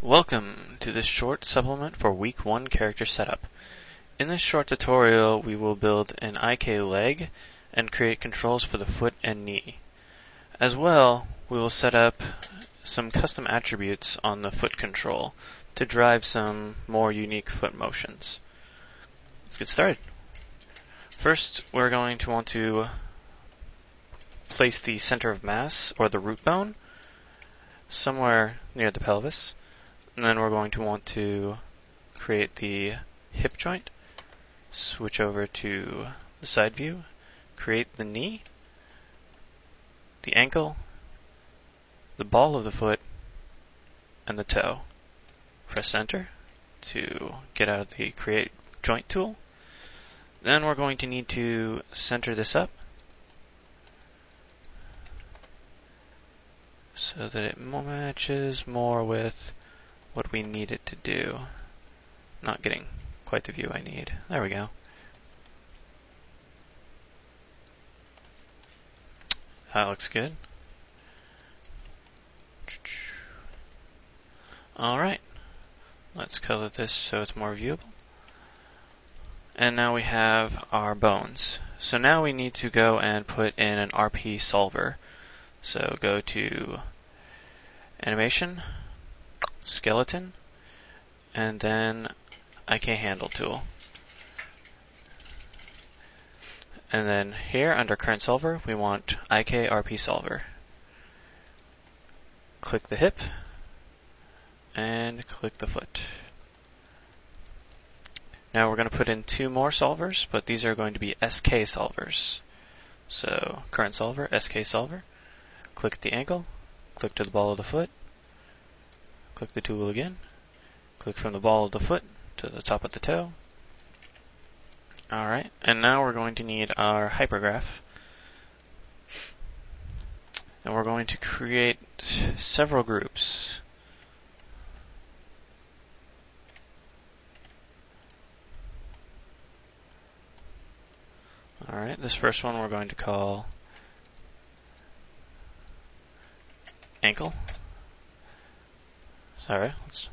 Welcome to this short supplement for week 1 character setup. In this short tutorial, we will build an IK leg and create controls for the foot and knee. As well, we will set up some custom attributes on the foot control to drive some more unique foot motions. Let's get started. First, we're going to want to place the center of mass, or the root bone, somewhere near the pelvis. And then we're going to want to create the hip joint, switch over to the side view, create the knee, the ankle, the ball of the foot, and the toe. Press enter to get out of the create joint tool. Then we're going to need to center this up so that it matches more with what we need it to do. Not getting quite the view I need. There we go. That looks good. Alright. Let's color this so it's more viewable. And now we have our bones. So now we need to go and put in an RP solver. So go to Animation, Skeleton, and then IK Handle tool. And then here under Current Solver, we want IK RP Solver. Click the hip, and click the foot. Now we're going to put in 2 more solvers, but these are going to be SK solvers. So Current Solver, SK Solver, click the ankle, click to the ball of the foot, click the tool again, click from the ball of the foot to the top of the toe. Alright, and now we're going to need our hypergraph. And we're going to create several groups. Alright, this first one we're going to call ankle. Sorry,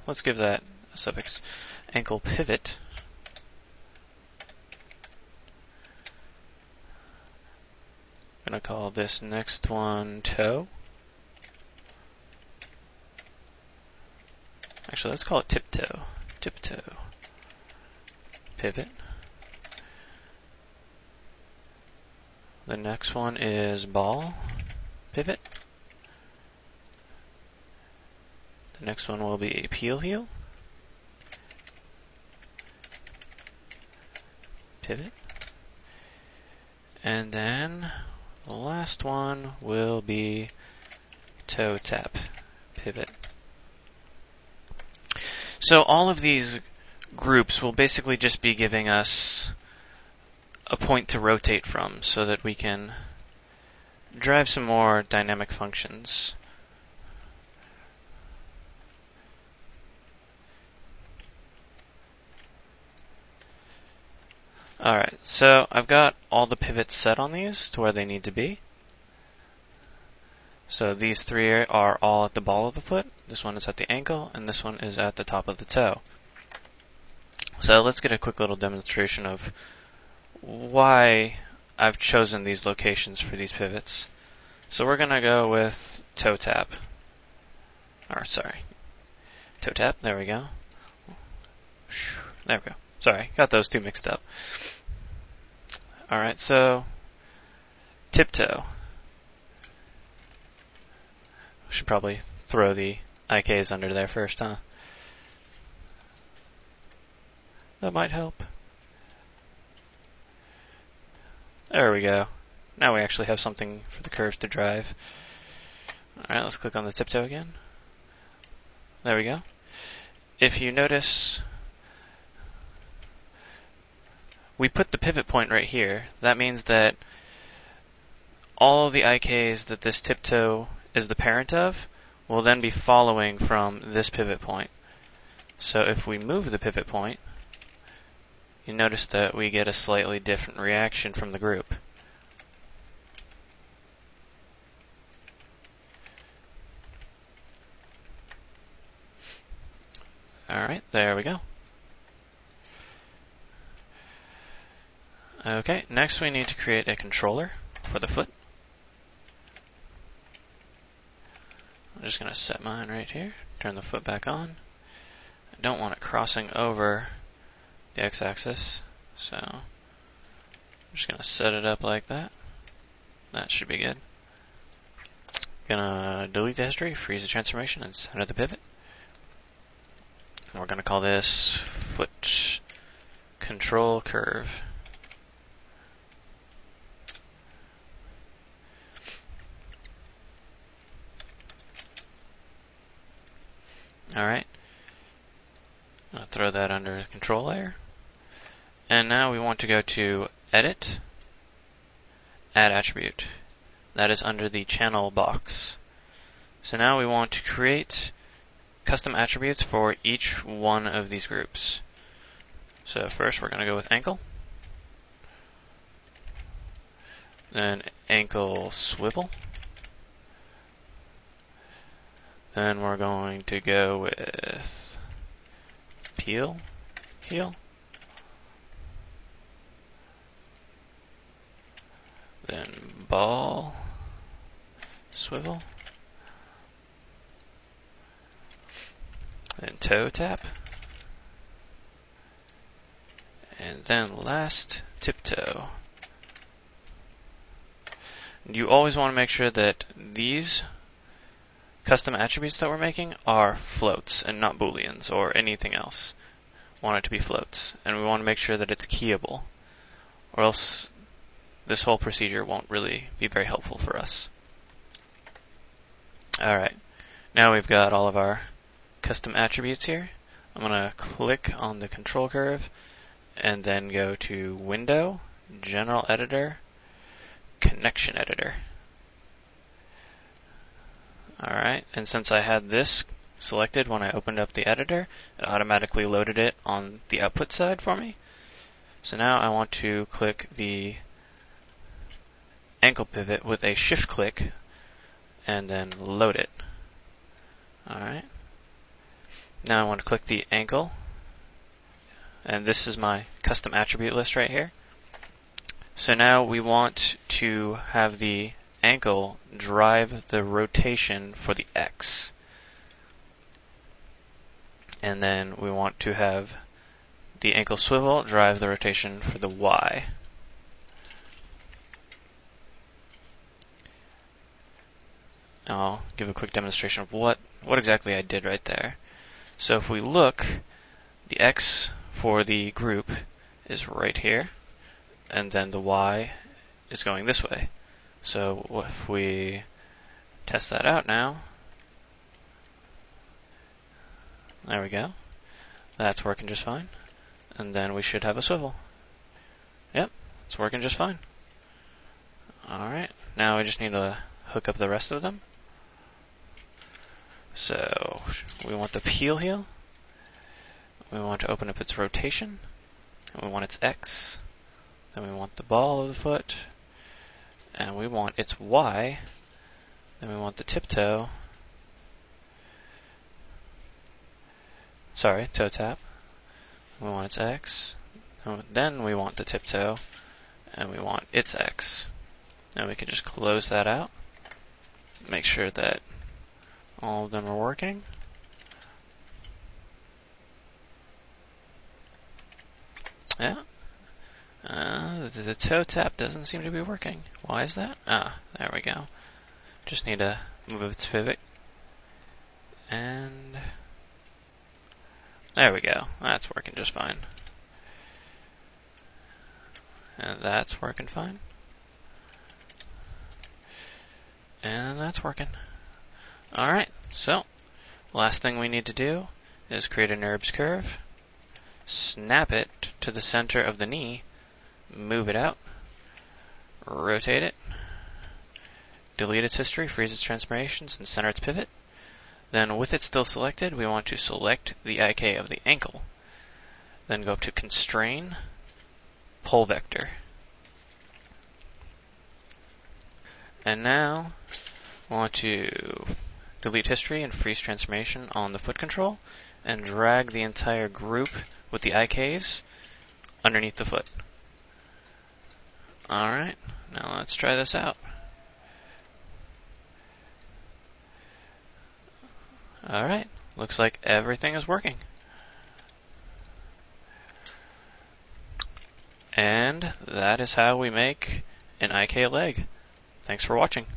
let's give that a suffix. Ankle pivot. I'm going to call this next one toe. Actually, let's call it tiptoe. Tiptoe. Pivot. The next one is ball. Pivot. The next one will be a peel heel. Pivot. And then the last one will be toe tap. Pivot. So all of these groups will basically just be giving us a point to rotate from so that we can drive some more dynamic functions. Alright, so I've got all the pivots set on these to where they need to be. So these 3 are all at the ball of the foot, this one is at the ankle, and this one is at the top of the toe. So let's get a quick little demonstration of why I've chosen these locations for these pivots. So we're going to go with toe tap. Toe tap, there we go. There we go. Sorry, got those 2 mixed up. Alright, so tiptoe. Should probably throw the IKs under there first, huh? That might help. There we go. Now we actually have something for the curves to drive. Alright, let's click on the tiptoe again. There we go. If you notice, we put the pivot point right here. That means that all of the IKs that this tiptoe is the parent of will then be following from this pivot point. So if we move the pivot point, you notice that we get a slightly different reaction from the group. Alright, there we go. Okay, next we need to create a controller for the foot. I'm just going to set mine right here, turn the foot back on. I don't want it crossing over the x-axis, so I'm just going to set it up like that. That should be good. Gonna delete the history, freeze the transformation, and center the pivot. And we're gonna call this foot control curve. Alright. I'll throw that under the control layer. And now we want to go to Edit, Add Attribute. That is under the channel box. So now we want to create custom attributes for each one of these groups. So first we're going to go with ankle. Then ankle swivel. Then we're going to go with heel. Then ball swivel. Then toe tap. And then last, tiptoe. You always want to make sure that these custom attributes that we're making are floats and not booleans or anything else. We want it to be floats. And we want to make sure that it's keyable, or else this whole procedure won't really be very helpful for us. Alright, now we've got all of our custom attributes here. I'm going to click on the control curve and then go to Window, General Editor, Connection Editor. Alright, and since I had this selected when I opened up the editor, it automatically loaded it on the output side for me. So now I want to click the ankle pivot with a shift click and then load it. Alright. Now I want to click the ankle, and this is my custom attribute list right here. So now we want to have the ankle drive the rotation for the X. And then we want to have the ankle swivel drive the rotation for the Y. I'll give a quick demonstration of what exactly I did right there. So if we look, the X for the group is right here, and then the Y is going this way. So if we test that out now, there we go. That's working just fine. And then we should have a swivel. Yep, it's working just fine. Alright, now we just need to hook up the rest of them. So we want the heel heel. We want to open up its rotation. And we want its X. Then we want the ball of the foot. And we want its Y. Then we want the tiptoe. Sorry, toe tap. We want its X. Then we want the tiptoe. And we want its X. Now we can just close that out. Make sure that all of them are working. Yeah. The toe tap doesn't seem to be working. Why is that? Ah, there we go. Just need to move its pivot. And there we go. That's working just fine. And that's working fine. And that's working. Alright, so last thing we need to do is create a NURBS curve, snap it to the center of the knee, move it out, rotate it, delete its history, freeze its transformations, and center its pivot. Then with it still selected, we want to select the IK of the ankle. Then go up to Constrain, Pull Vector. And now we want to delete history and freeze transformation on the foot control, and drag the entire group with the IKs underneath the foot. Alright, now let's try this out. Alright, looks like everything is working. And that is how we make an IK leg. Thanks for watching.